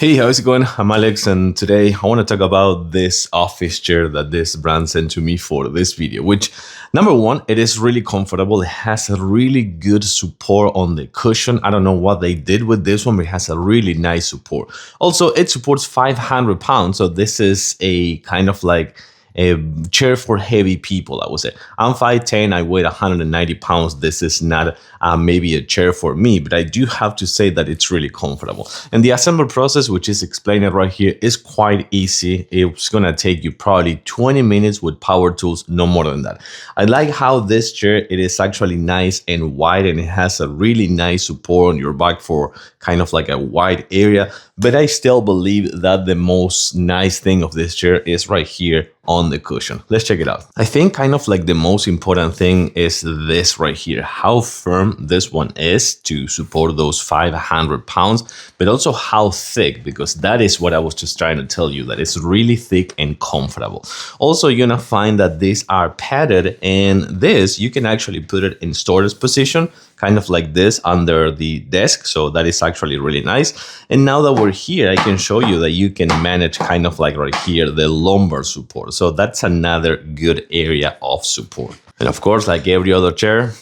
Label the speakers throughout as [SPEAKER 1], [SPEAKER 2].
[SPEAKER 1] Hey, how's it going? I'm Alex, and today I want to talk about this office chair that this brand sent to me for this video, which number one, it is really comfortable. It has a really good support on the cushion. I don't know what they did with this one, but it has a really nice support. Also, it supports 500 pounds. So this is a kind of like a chair for heavy people, I would say. I'm 5'10", I weigh 190 pounds. This is not maybe a chair for me, but I do have to say that it's really comfortable. And the assembly process, which is explained right here, is quite easy. It's gonna take you probably 20 minutes with power tools, no more than that. I like how this chair, it is actually nice and wide, and it has a really nice support on your back for kind of like a wide area. But I still believe that the most nice thing of this chair is right here on the cushion. Let's check it out. I think kind of like the most important thing is this right here, how firm this one is to support those 500 pounds, but also how thick, because that is what I was just trying to tell you, that it's really thick and comfortable. Also, you're gonna find that these are padded, and this, you can actually put it in storage position, kind of like this under the desk. So that is actually really nice. And now that we're here, I can show you that you can manage kind of like right here, the lumbar support. So that's another good area of support. And of course, like every other chair,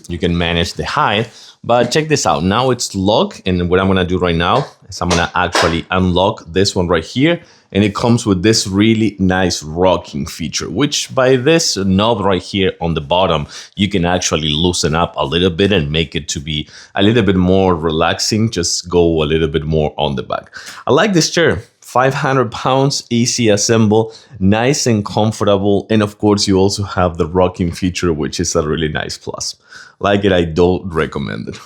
[SPEAKER 1] you can manage the height. But check this out. Now it's locked. And what I'm gonna do right now is I'm gonna actually unlock this one right here. And it comes with this really nice rocking feature, which by this knob right here on the bottom, you can actually loosen up a little bit and make it to be a little bit more relaxing. Just go a little bit more on the back. I like this chair. 500 pounds, easy assemble, nice and comfortable. And of course, you also have the rocking feature, which is a really nice plus. Like it, I don't recommend it.